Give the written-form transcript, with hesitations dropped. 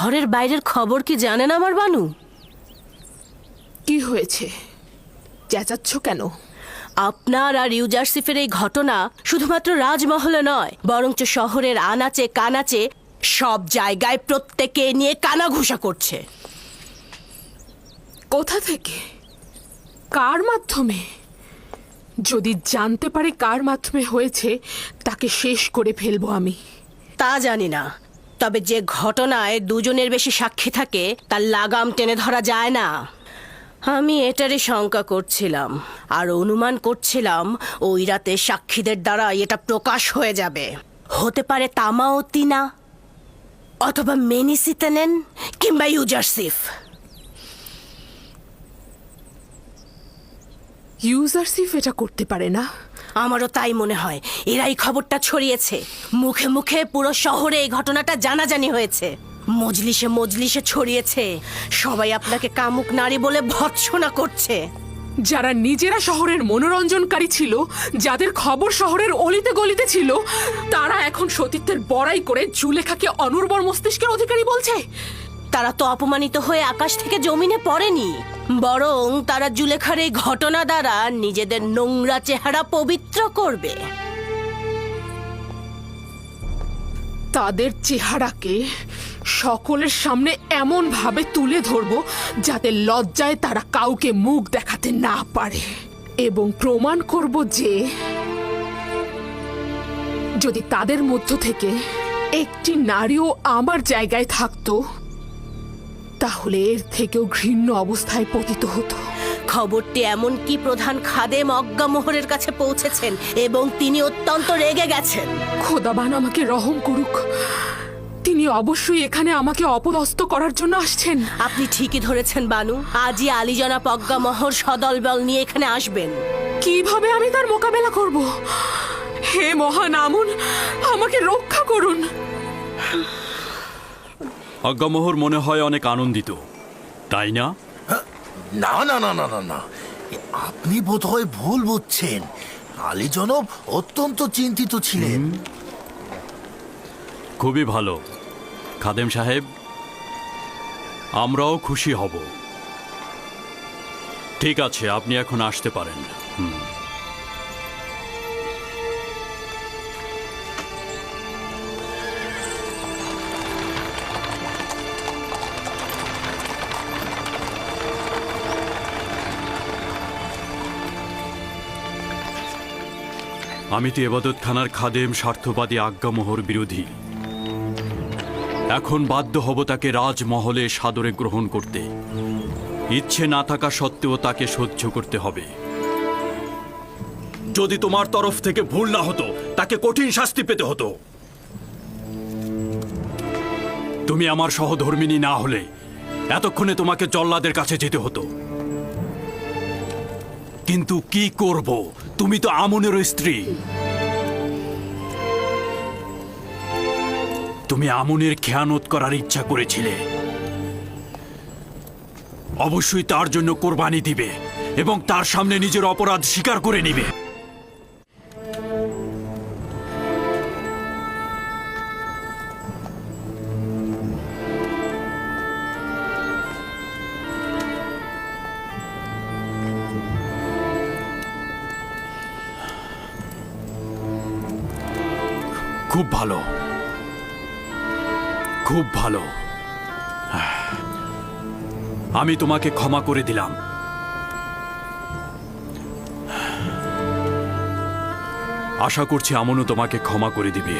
ঘরের বাইরের খবর কি জানেন আমার বানু? কি হয়েছে? চেঁচাচ্ছ কেন? আপনার আর ইউজারসিফের এই ঘটনা শুধুমাত্র রাজমহলে নয়, বরঞ্চ শহরের আনাচে কানাচে সব জায়গায় প্রত্যেকে নিয়ে কানাঘুষা করছে। কোথা থেকে? কার মাধ্যমে? যদি জানতে পারি কার মাধ্যমে হয়েছে, তাকে শেষ করে ফেলবো আমি। তা জানি না, তবে যে ঘটনায় দুজনের বেশি সাক্ষী থাকে তার লাগাম টেনে ধরা যায় না। আমি এটারই শঙ্কা করছিলাম, আর অনুমান করছিলাম ওই রাতে সাক্ষীদের দ্বারা এটা প্রকাশ হয়ে যাবে। হতে পারে তামাওতিনা, অথবা মেনিসিতেনেন, কিংবা ইউজারসিফ। ইউজারসিফ এটা করতে পারে না। আমারও তাই মনে হয়। এরাই খবরটা ছড়িয়েছে, মুখে মুখে পুরো শহরে এই ঘটনাটা জানাজানি হয়েছে, মজলিসে মজলিসে ছড়িয়েছে। সবাই আপনাকে কামুক নারী বলে ভৎসনা করছে। যারা নিজেরা শহরের মনোরঞ্জনকারী ছিল, যাদের খবর শহরের অলিতে গলিতে ছিল, তারা এখন সতীত্বের বড়াই করে জুলেখাকে অনুর্বর মস্তিষ্কের অধিকারী বলছে। তারা তো অপমানিত হয়ে আকাশ থেকে জমিনে পড়েনি, বরং তারা জুলেখার এই ঘটনা দ্বারা নিজেদের নোংরা চেহারা পবিত্র করবে। তাদের চেহারাকে সকলের সামনে এমন ভাবে তুলে ধরবো যাতে লজ্জায় তারা কাউকে মুখ দেখাতে না পারে, এবং প্রমাণ করব যে যদি তাদের মধ্য থেকে একটি নারীও আমার জায়গায় থাকতো, তাহলে এর থেকেও ঘৃণ্য অবস্থায় পতিত হতো। খবরটি এমনকি প্রধান খাদেম অজ্ঞামোহরের কাছে পৌঁছেছেন এবং তিনি অত্যন্ত রেগে গেছেন। খোদাবান আমাকে রহম করুক, তিনি অবশ্যই এখানে আমাকে অপদস্থ করার জন্য আসছেন। আপনি ঠিকই ধরেছেন বানু, আজই আলী জনাব অজ্ঞামোহর সদলবল নিয়ে এখানে আসবেন। কিভাবে আমি তার মোকাবেলা করব? হে মহান আমুন, আমাকে রক্ষা করুন। অজ্ঞামোহর মনে হয় অনেক আনন্দিত, তাই না? না না না না না না, আপনি বোধহয় ভুল বুঝছেন। আলী জনাব অত্যন্ত চিন্তিত ছিলেন। খুবই ভালো খাদেম সাহেব, আমরাও খুশি হব। ঠিক আছে, আপনি এখন আসতে পারেন। আমি তো এবাদতখানার খাদেম স্বার্থবাদী আজ্ঞামোহর বিরোধী। এখন বাধ্য হব তাকে রাজমহলে সাদরে গ্রহণ করতে। ইচ্ছে না থাকা সত্ত্বেও তাকে সহ্য করতে হবে। যদি তোমার তরফ থেকে ভুল না হতো, তাকে কঠিন শাস্তি পেতে হতো। তুমি আমার সহধর্মিণী না হলে এতক্ষণে তোমাকে জল্লাদের কাছে যেতে হতো। কিন্তু কি করব, তুমি তো আমুনেরও স্ত্রী। তুমি আমুনের খেয়ানত করার ইচ্ছা করেছিলে, অবশ্যই তার জন্য কোরবানি দিবে এবং তার সামনে নিজের অপরাধ স্বীকার করে নিবে। খুব ভালো, খুব ভালো। আমি তোমাকে ক্ষমা করে দিলাম। আশা করছি আমনও তোমাকে ক্ষমা করে দিবে।